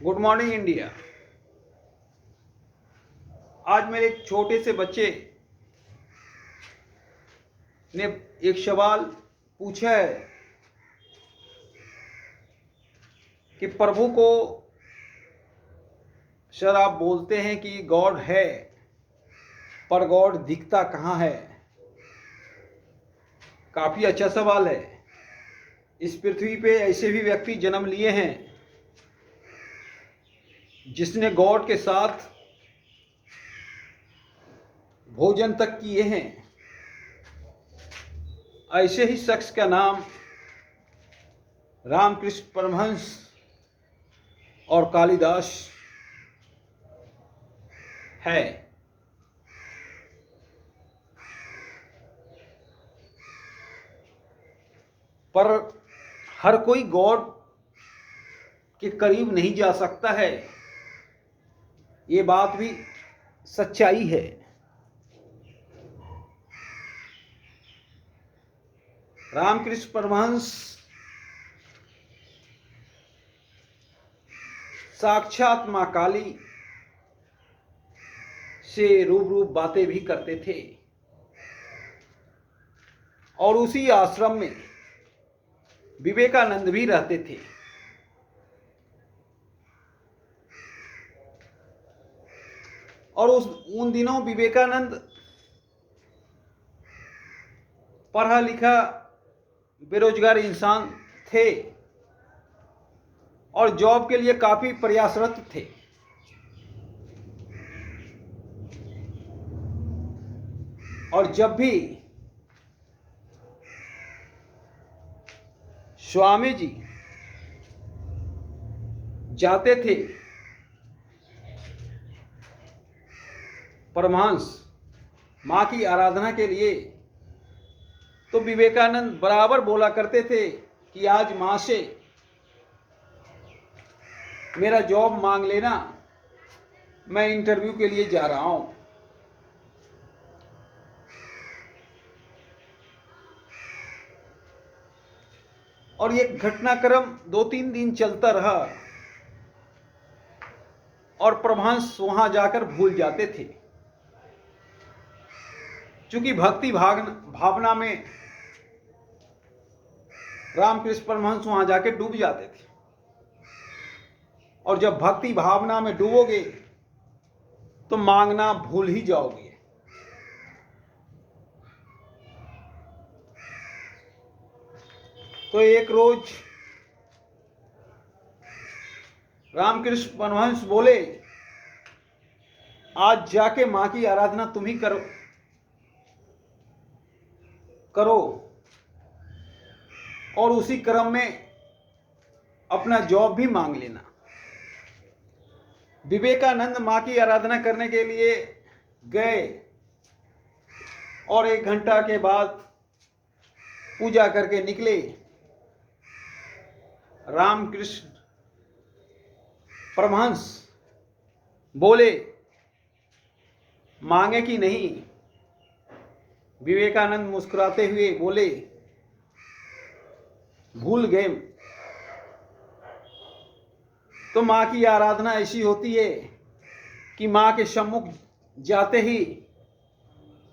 Good morning India. आज मेरे एक छोटे से बच्चे ने एक सवाल पूछा है कि प्रभु को सर आप बोलते हैं कि गॉड है, पर गॉड दिखता कहाँ है। काफ़ी अच्छा सवाल है। इस पृथ्वी पे ऐसे भी व्यक्ति जन्म लिए हैं जिसने गॉड के साथ भोजन तक किए हैं। ऐसे ही शख्स का नाम रामकृष्ण परमहंस और कालिदास है। पर हर कोई गॉड के करीब नहीं जा सकता है, ये बात भी सच्चाई है। रामकृष्ण परमहंस साक्षात मां काली से रूबरू बातें भी करते थे और उसी आश्रम में विवेकानंद भी रहते थे। और उन दिनों विवेकानंद पढ़ा लिखा बेरोजगार इंसान थे और जॉब के लिए काफी प्रयासरत थे। और जब भी स्वामी जी जाते थे परमहंस मां की आराधना के लिए, तो विवेकानंद बराबर बोला करते थे कि आज मां से मेरा जॉब मांग लेना, मैं इंटरव्यू के लिए जा रहा हूं। और ये घटनाक्रम 2-3 दिन चलता रहा और परमहंस वहां जाकर भूल जाते थे। चूंकि भक्ति भावना में रामकृष्ण परमहंस वहां जाके डूब जाते थे। और जब भक्ति भावना में डूबोगे तो मांगना भूल ही जाओगे। तो एक रोज रामकृष्ण परमहंस बोले, आज जाके मां की आराधना तुम ही करो और उसी क्रम में अपना जॉब भी मांग लेना। विवेकानंद मां की आराधना करने के लिए गए और 1 घंटा के बाद पूजा करके निकले। रामकृष्ण परमहंस बोले, मांगे कि नहीं? विवेकानंद मुस्कुराते हुए बोले, भूल गए। तो मां की आराधना ऐसी होती है कि मां के सम्मुख जाते ही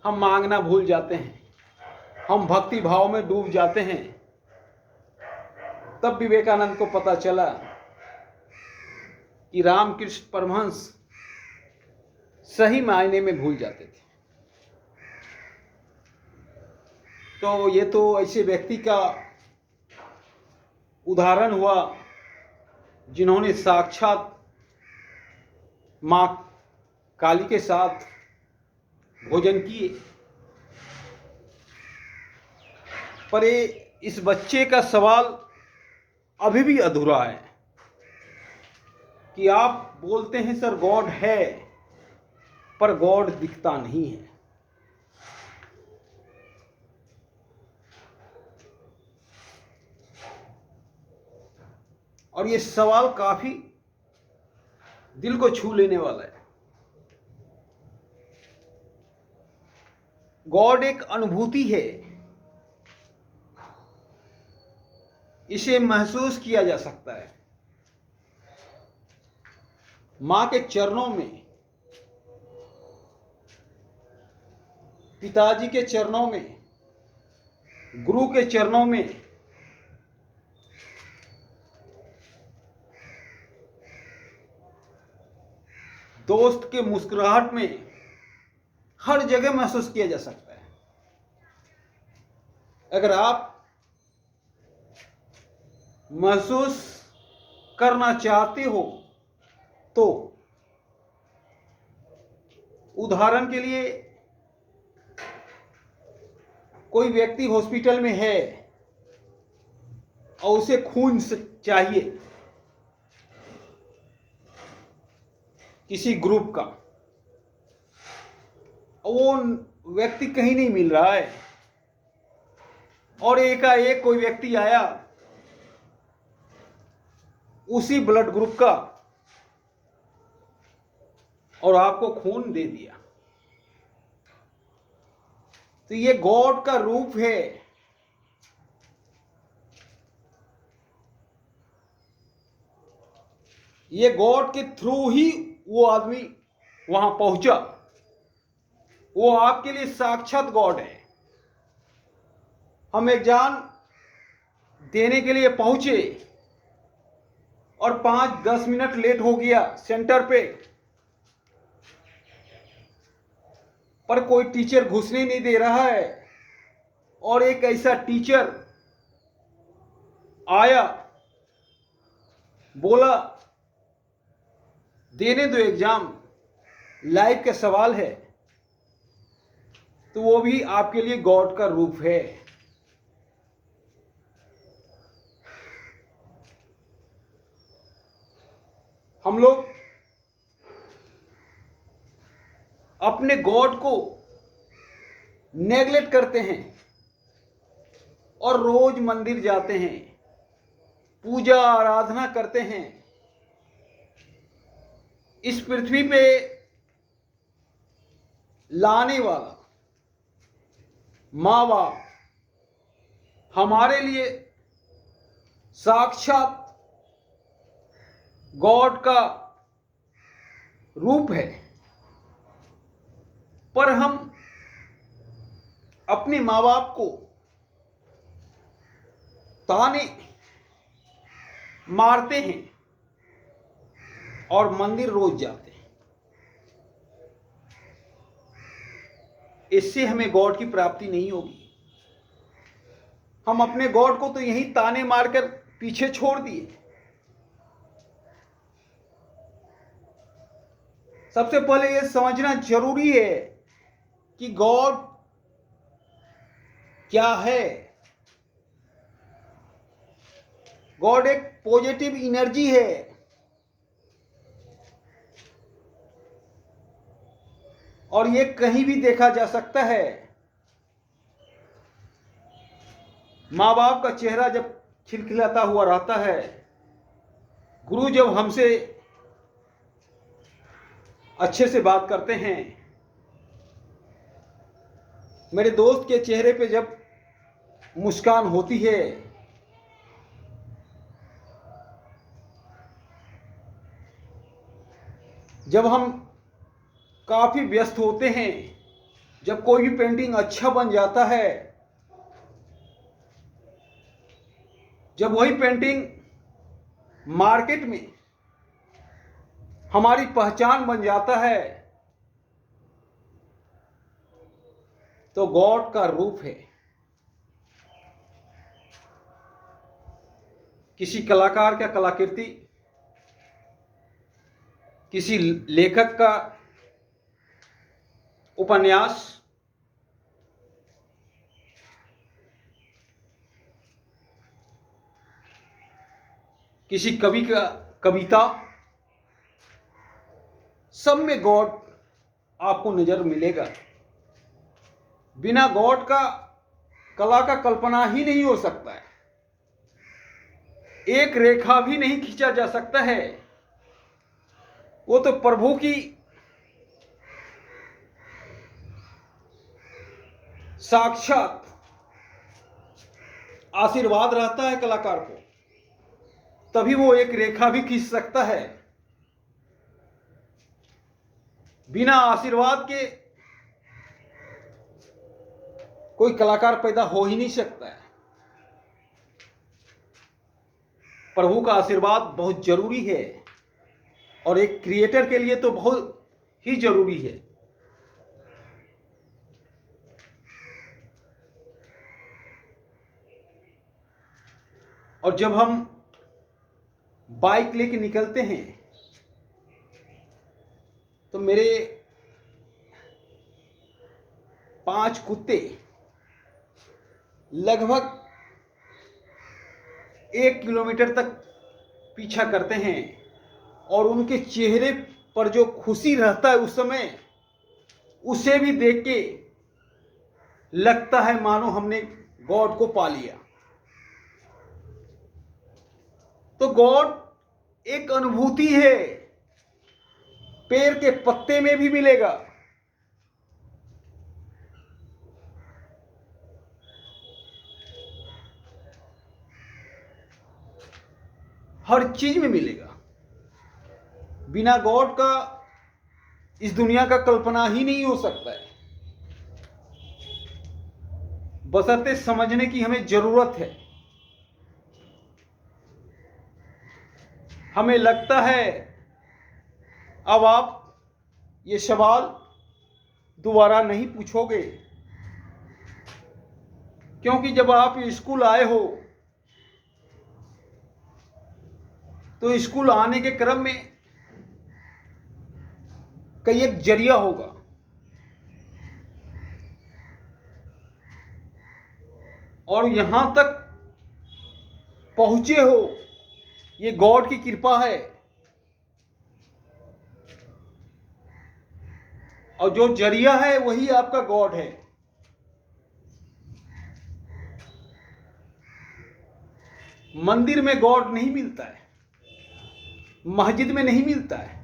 हम मांगना भूल जाते हैं, हम भक्ति भाव में डूब जाते हैं। तब विवेकानंद को पता चला कि रामकृष्ण परमहंस सही मायने में भूल जाते थे। तो ये तो ऐसे व्यक्ति का उदाहरण हुआ जिन्होंने साक्षात मां काली के साथ भोजन किए। पर इस बच्चे का सवाल अभी भी अधूरा है कि आप बोलते हैं सर गॉड है, पर गॉड दिखता नहीं है। और ये सवाल काफी दिल को छू लेने वाला है। गॉड एक अनुभूति है, इसे महसूस किया जा सकता है। मां के चरणों में, पिताजी के चरणों में, गुरु के चरणों में दोस्त के मुस्कुराहट में हर जगह महसूस किया जा सकता है। अगर आप महसूस करना चाहते हो तो उदाहरण के लिए कोई व्यक्ति हॉस्पिटल में है और उसे खून चाहिए किसी ग्रुप का, वो व्यक्ति कहीं नहीं मिल रहा है और एकाएक कोई व्यक्ति आया उसी ब्लड ग्रुप का और आपको खून दे दिया, तो ये गॉड का रूप है। ये गॉड के थ्रू ही वो आदमी वहां पहुंचा। वो आपके लिए साक्षात गॉड है। हम एग्जाम देने के लिए पहुंचे और 5-10 मिनट लेट हो गया सेंटर पे, पर कोई टीचर घुसने नहीं दे रहा है और एक ऐसा टीचर आया, बोला देने दो एग्जाम, लाइफ का सवाल है, तो वो भी आपके लिए गॉड का रूप है। हम लोग अपने गॉड को नेगलेक्ट करते हैं और रोज मंदिर जाते हैं, पूजा आराधना करते हैं। इस पृथ्वी पे लाने वाला माँ बाप हमारे लिए साक्षात गॉड का रूप है, पर हम अपने माँ बाप को ताने मारते हैं और मंदिर रोज जाते हैं। इससे हमें गॉड की प्राप्ति नहीं होगी। हम अपने गॉड को तो यही ताने मारकर पीछे छोड़ दिए। सबसे पहले यह समझना जरूरी है कि गॉड क्या है। गॉड एक पॉजिटिव एनर्जी है। और ये कहीं भी देखा जा सकता है। माँ बाप का चेहरा जब खिलखिलाता हुआ रहता है, गुरु जब हमसे अच्छे से बात करते हैं, मेरे दोस्त के चेहरे पे जब मुस्कान होती है, जब हम काफी व्यस्त होते हैं, जब कोई भी पेंटिंग अच्छा बन जाता है, जब वही पेंटिंग मार्केट में हमारी पहचान बन जाता है, तो गॉड का रूप है। किसी कलाकार का कलाकृति, किसी लेखक का उपन्यास, किसी कवि का कविता, सब में गॉड आपको नजर मिलेगा। बिना गॉड का कला का कल्पना ही नहीं हो सकता है। एक रेखा भी नहीं खींचा जा सकता है। वो तो प्रभु की साक्षात आशीर्वाद रहता है कलाकार को, तभी वो एक रेखा भी खींच सकता है। बिना आशीर्वाद के कोई कलाकार पैदा हो ही नहीं सकता है। प्रभु का आशीर्वाद बहुत जरूरी है और एक क्रिएटर के लिए तो बहुत ही जरूरी है। और जब हम बाइक लेके निकलते हैं तो मेरे 5 कुत्ते लगभग 1 किलोमीटर तक पीछा करते हैं और उनके चेहरे पर जो खुशी रहता है उस समय, उसे भी देख के लगता है मानो हमने गॉड को पा लिया। तो गॉड एक अनुभूति है, पेड़ के पत्ते में भी मिलेगा, हर चीज में मिलेगा। बिना गॉड का इस दुनिया का कल्पना ही नहीं हो सकता है। बशर्ते समझने की हमें जरूरत है। हमें लगता है अब आप ये सवाल दोबारा नहीं पूछोगे, क्योंकि जब आप स्कूल आए हो तो स्कूल आने के क्रम में कई एक जरिया होगा, और यहां तक पहुंचे हो ये गॉड की कृपा है। और जो जरिया है वही आपका गॉड है। मंदिर में गॉड नहीं मिलता है, मस्जिद में नहीं मिलता है।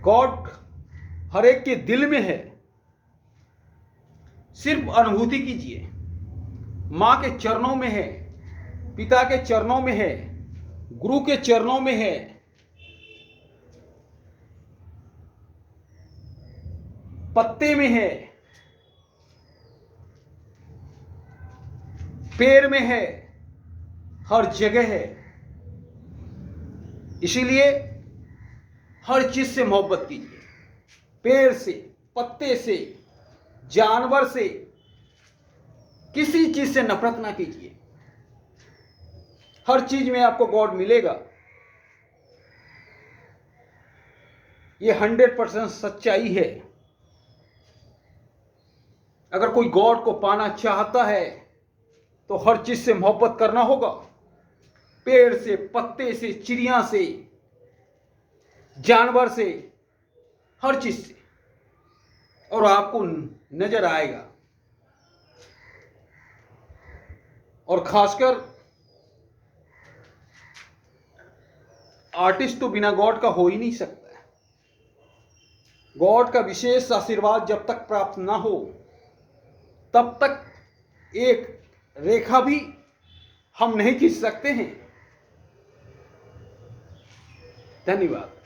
गॉड हर एक के दिल में है। सिर्फ अनुभूति कीजिए। मां के चरणों में है, पिता के चरणों में है, गुरु के चरणों में है, पत्ते में है, पेड़ में है, हर जगह है। इसीलिए हर चीज से मोहब्बत कीजिए, पेड़ से, पत्ते से, जानवर से, किसी चीज से नफरत ना कीजिए। हर चीज में आपको गॉड मिलेगा। ये 100% सच्चाई है। अगर कोई गॉड को पाना चाहता है तो हर चीज से मोहब्बत करना होगा, पेड़ से, पत्ते से, चिड़िया से, जानवर से, हर चीज से, और आपको नजर आएगा। और खासकर आर्टिस्ट तो बिना गॉड का हो ही नहीं सकता है। गॉड का विशेष आशीर्वाद जब तक प्राप्त ना हो तब तक एक रेखा भी हम नहीं खींच सकते हैं। धन्यवाद।